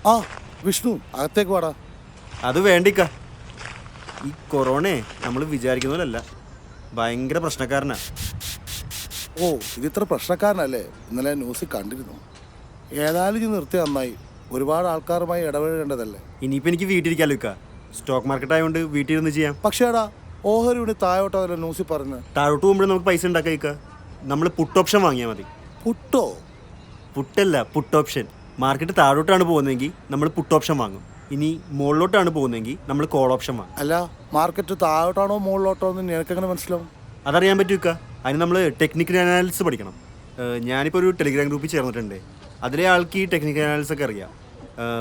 ആ വിഷ്ണു അകത്തേക്ക് വാടാ. അത് വേണ്ടിക്ക. ഈ കൊറോണയെ നമ്മൾ വിചാരിക്കുന്ന പോലല്ല, ഭയങ്കര പ്രശ്നക്കാരനാ. ഓ ഇതിത്ര പ്രശ്നക്കാരനല്ലേ? ഇന്നലെ ന്യൂസിൽ കണ്ടിരുന്നു. ഏതായാലും ഇത് നിർത്തി നന്നായി. ഒരുപാട് ആൾക്കാരുമായി ഇടപഴകേണ്ടതല്ലേ. ഇനിയിപ്പോൾ എനിക്ക് വീട്ടിലിരിക്കാലോ ഇക്ക. സ്റ്റോക്ക് മാർക്കറ്റ് ആയതുകൊണ്ട് വീട്ടിലിരുന്ന് ചെയ്യാം. പക്ഷേടാ ഓഹരി ഇവിടെ താഴോട്ടതല്ലേ ന്യൂസിൽ പറഞ്ഞ്. താഴോട്ട് പോകുമ്പോഴും നമുക്ക് പൈസ ഉണ്ടാക്കാം ഇക്ക. നമ്മൾ പുട്ട് ഓപ്ഷൻ വാങ്ങിയാൽ മതി. പുട്ടോ? പുട്ടല്ല, പുട്ട് ഓപ്ഷൻ. മാർക്കറ്റ് താഴോട്ടാണ് പോകുന്നതെങ്കിൽ നമ്മൾ പുട്ട് ഓപ്ഷൻ വാങ്ങും. ഇനി മുകളിലോട്ടാണ് പോകുന്നതെങ്കിൽ നമ്മൾ കോൾ ഓപ്ഷൻ വാങ്ങും. അല്ല മാർക്കറ്റ് താഴോട്ടാണോ മുകളിലോട്ടോ എന്ന് നിനക്കെങ്ങനെ മനസ്സിലാവും? അതറിയാൻ പറ്റും ഇക്ക. അതിന് നമ്മൾ ടെക്നിക്കൽ അനാലിസിസ് പഠിക്കണം. ഞാനിപ്പോൾ ഒരു ടെലിഗ്രാം ഗ്രൂപ്പിൽ ചേർന്നിട്ടുണ്ട്. അതിലെ ആൾക്ക് ഈ ടെക്നിക്കൽ അനാലിസിസ് ഒക്കെ അറിയാം.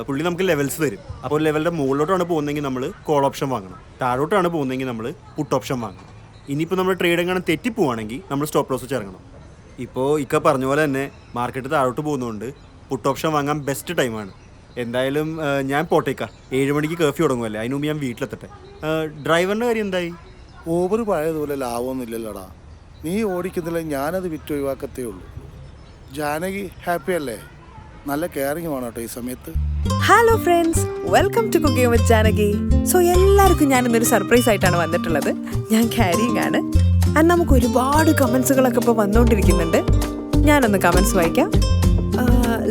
പുള്ളി നമുക്ക് ലെവൽസ് തരും. അപ്പോൾ ലെവലിൻ്റെ മുകളിലോട്ടാണ് പോകുന്നതെങ്കിൽ നമ്മൾ കോൾ ഓപ്ഷൻ വാങ്ങണം. താഴോട്ടാണ് പോകുന്നതെങ്കിൽ നമ്മൾ പുട്ട് ഓപ്ഷൻ വാങ്ങണം. ഇനിയിപ്പോൾ നമ്മൾ ട്രേഡ് എങ്ങനെ തെറ്റിപ്പോവാണെങ്കിൽ നമ്മൾ സ്റ്റോപ്പ് ലോസ് വെച്ച് ഇറങ്ങണം. ഇപ്പോൾ ഇക്ക പറഞ്ഞ പോലെ തന്നെ മാർക്കറ്റ് താഴോട്ട് പോകുന്നതുകൊണ്ട് പുട്ട് ഓപ്ഷൻ വാങ്ങാൻ ബെസ്റ്റ് ടൈമാണ്. എന്തായാലും ഞാൻ പോട്ടേക്കാം. 7 മണിക്ക് കർഫ്യൂ തുടങ്ങുമല്ലേ, അതിന് മുമ്പ് ഞാൻ വീട്ടിലെത്തട്ടെ. ഡ്രൈവറിൻ്റെ കാര്യം എന്തായി? ഓവർ പഴയതുപോലെ ലാഭമൊന്നുമില്ലല്ലോടാ. നീ ഓടിക്കുന്നില്ല, ഞാനത് വിറ്റ് ഒഴിവാക്കത്തേ ഉള്ളൂ. ജാനകി ഹാപ്പി അല്ലേ? നല്ല കെയറിങ് വേണം കേട്ടോ ഈ സമയത്ത്. Hello friends, welcome to cooking with Janaki. So എല്ലാവർക്കും ഞാൻ ഇന്നൊരു സർപ്രൈസ് ആയിട്ടാണ് വന്നിട്ടുള്ളത്. ഞാൻ ക്യാരിങ് ആണ്. ആൻഡ് നമുക്ക് ഒരുപാട് കമൻസുകളൊക്കെ ഇപ്പോൾ വന്നുകൊണ്ടിരിക്കുന്നുണ്ട്. ഞാനൊന്ന് കമൻസ് വായിക്കാം.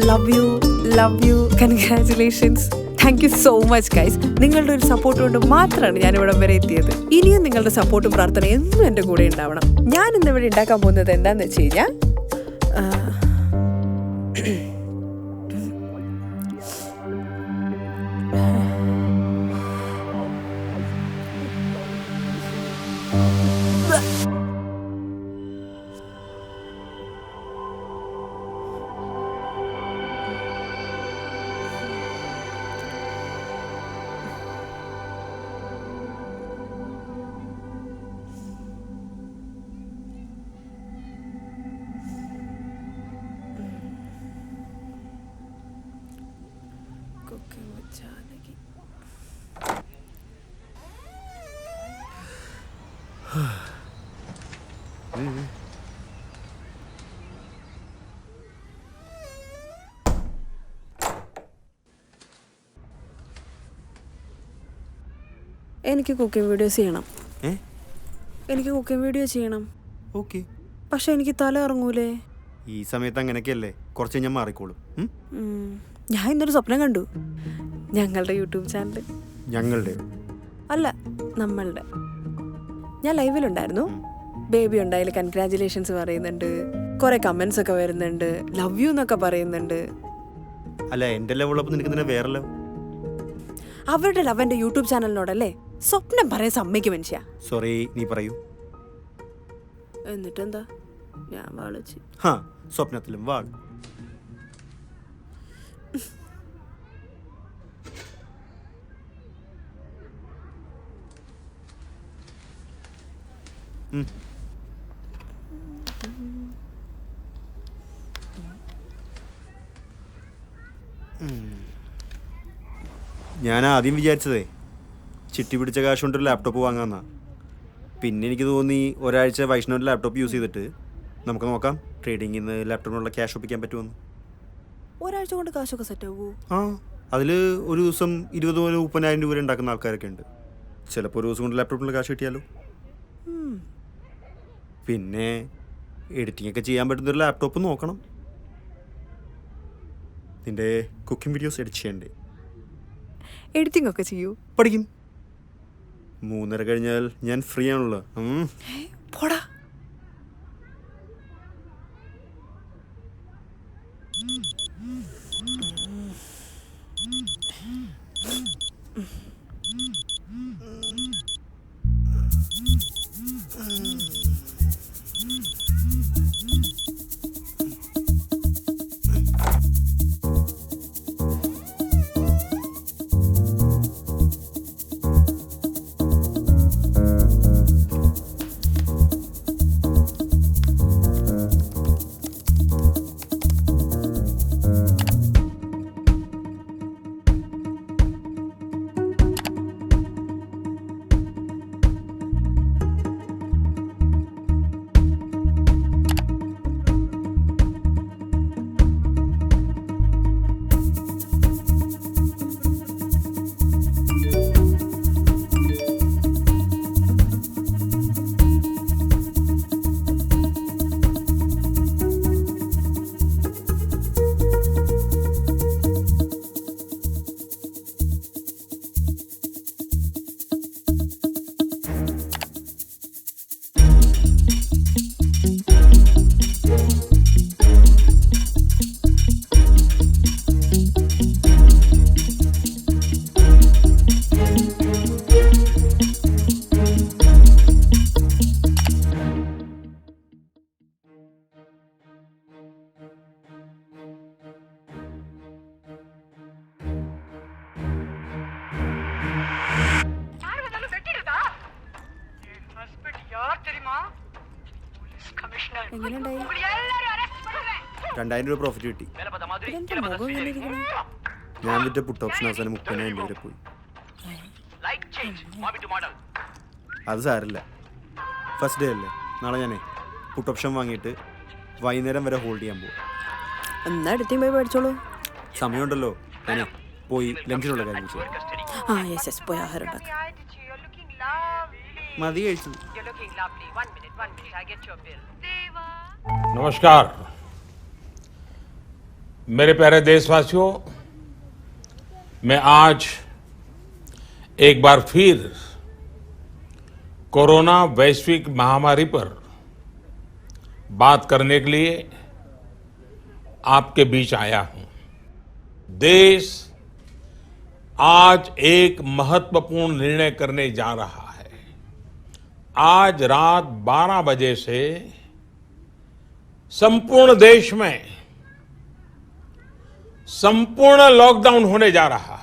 Love you congratulations. Thank you so much guys. നിങ്ങളുടെ ഒരു സപ്പോർട്ട് കൊണ്ട് മാത്രമാണ് ഞാൻ ഇവിടം വരെ എത്തിയത്. ഇനിയും നിങ്ങളുടെ സപ്പോർട്ടും പ്രാർത്ഥനയും എന്നും എൻ്റെ കൂടെ ഉണ്ടാവണം. ഞാൻ ഇന്നിവിടെ ഉണ്ടാക്കാൻ പോകുന്നത് എന്താണെന്ന് വെച്ച് കഴിഞ്ഞാൽ എനിക്ക് കുക്കിംഗ് വീഡിയോസ് ചെയ്യണം. എനിക്ക് കുക്കിംഗ് വീഡിയോ ചെയ്യണം. ഓക്കെ, പക്ഷെ എനിക്ക് തല ഇറങ്ങൂലേ. ഈ സമയത്ത് അങ്ങനെയൊക്കെയല്ലേ, കുറച്ച് കഴിഞ്ഞാൽ മാറിക്കോളും. ഞാൻ ഇന്നൊരു സ്വപ്നം കണ്ടു. ഞങ്ങളുടെ യൂട്യൂബ് ചാനൽ. ഞങ്ങളുടെ അല്ല, നമ്മളുടെ. ഞാൻ ലൈവിലുണ്ടായിരുന്നു. ബേബി ഉണ്ടായാൽ കൺഗ്രാറ്റുലേഷൻസ് പറയുന്നുണ്ട്, കുറെ കമന്റ്സ് ഒക്കെ വരുന്നുണ്ട്, ലവ് യു എന്നൊക്കെ പറയുന്നുണ്ട്. അല്ല, എൻ്റെ ലെവലപ്പം നിനക്ക് തന്നെ വേറെ ലവ്. അവരുടെ ലവ് എൻ്റെ യൂട്യൂബ് ചാനലിനോടല്ലേ. സ്വപ്നം പറയാൻ സമ്മതിക്കും മനുഷ്യ. സോറി, നീ പറയൂ. എന്നിട്ടെന്താ, ഞാൻ വാളിച്ച്. സ്വപ്നത്തിലും വാൾ. ഞാൻ ആദ്യം വിചാരിച്ചതേ ചിട്ടി പിടിച്ച കാശ് കൊണ്ടൊരു ലാപ്ടോപ്പ് വാങ്ങാമെന്നാ. പിന്നെ എനിക്ക് തോന്നി ഒരാഴ്ച വൈഷ്ണവിൻ്റെ ലാപ്ടോപ്പ് യൂസ് ചെയ്തിട്ട് നമുക്ക് നോക്കാം ട്രേഡിങ്ങിൽ നിന്ന് ലാപ്ടോപ്പിനുള്ള ക്യാഷ് ഒപ്പിക്കാൻ പറ്റുമെന്ന്. ഒരാഴ്ച കൊണ്ട് കാശൊക്കെ സെറ്റ് ആവുമോ? അതിൽ ഒരു ദിവസം 20,000-30,000 രൂപ ഉണ്ടാക്കുന്ന ആൾക്കാരൊക്കെ ഉണ്ട്. ചിലപ്പോൾ ഒരു ദിവസം കൊണ്ട് ലാപ്ടോപ്പിനുള്ള കാശ് കിട്ടിയാലോ. പിന്നെ എഡിറ്റിംഗ് ഒക്കെ ചെയ്യാൻ പറ്റുന്നൊരു ലാപ്ടോപ്പ് നോക്കണം. നിന്റെ കുക്കിംഗ് വീഡിയോസ് എഡിറ്റ് ചെയ്യണ്ടേ? എഡിറ്റിംഗ് ഒക്കെ ചെയ്യൂ. പഠിക്കും. 3:30 കഴിഞ്ഞാൽ ഞാൻ ഫ്രീ ആണല്ലോ. പോടാ. എങ്ങനെയുണ്ടായി? 2000 രൂപ പ്രോഫിറ്റ് കിട്ടി. ഇതെന്താ മുഖം ഇങ്ങനെ ഇരിക്കണേ? ഞാൻ വിറ്റ പുട്ട് ഓപ്ഷൻ അവസാനം 30,000 വരെ പോയി. അത് സാരില്ല, ഫസ്റ്റ് ഡേ അല്ലേ. നാളെ ഞാനേ പുട്ട് ഓപ്ഷൻ വാങ്ങിയിട്ട് വൈകുന്നേരം വരെ ഹോൾഡ് ചെയ്യാൻ പോകും. എന്നാ അടുത്തേം പോയി പഠിച്ചോളൂ. സമയമുണ്ടല്ലോ, ഞാനേ പോയി ലഞ്ചിനുള്ള കാര്യം ചെയ്യാം. ആ യെസ് പോയി ആഹാരം ഉണ്ടാക്കാം. മതി കഴിച്ചത്. नमस्कार मेरे प्यारे देशवासियों, मैं आज एक बार फिर कोरोना वैश्विक महामारी पर बात करने के लिए आपके बीच आया हूं। देश आज एक महत्वपूर्ण निर्णय करने जा रहा है। आज रात 12 बजे से संपूर्ण देश में संपूर्ण लॉकडाउन होने जा रहा है।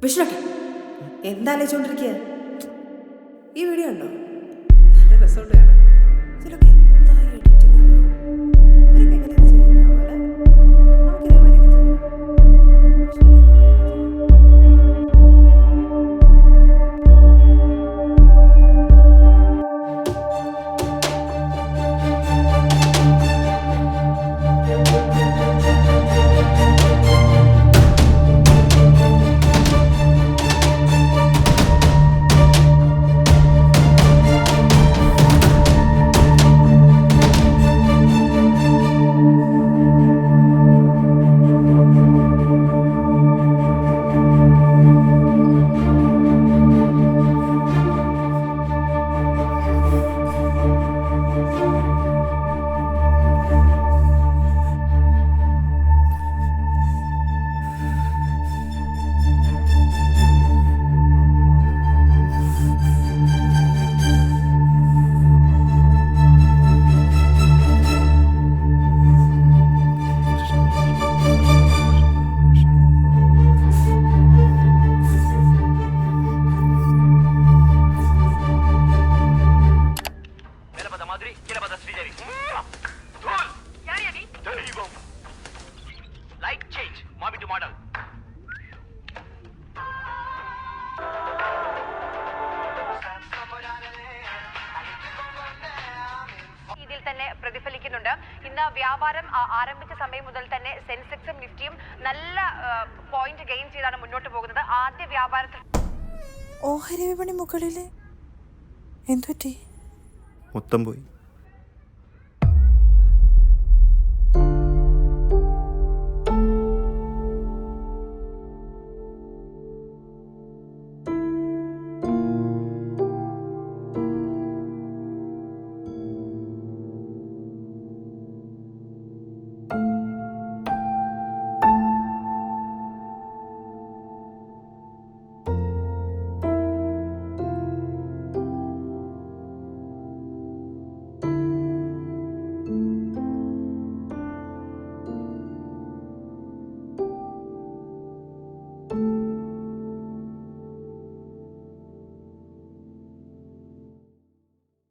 വിഷ്ണുട്ടാ എന്താ ആലോചിച്ചോണ്ടിരിക്കുക? ഈ വീഡിയോ ഉണ്ടോ? നല്ല രസമുണ്ട് കാണാൻ. ഇതിലൊക്കെ എന്താ എഡിറ്റിംഗ്? ഇവരൊക്കെ എങ്ങനെയാ ചെയ്യുന്ന പോലെ നമുക്ക് ഇതേപോലെയൊക്കെ ചെയ്യാം. തന്നെ പ്രതിഫലിക്കുന്നുണ്ട്. ഇന്ന് വ്യാപാരം ആരംഭിച്ച സമയം മുതൽ തന്നെ സെൻസെക്സും നിഫ്റ്റിയും നല്ല പോയിന്റ് ഗെയിൻ ചെയ്താണ് മുന്നോട്ട് പോകുന്നത്. ആദ്യ വ്യാപാരത്തിൽ ഓഹരി വിപണി മുകളിൽ എന്തുപറ്റി? മൊത്തം പോയി.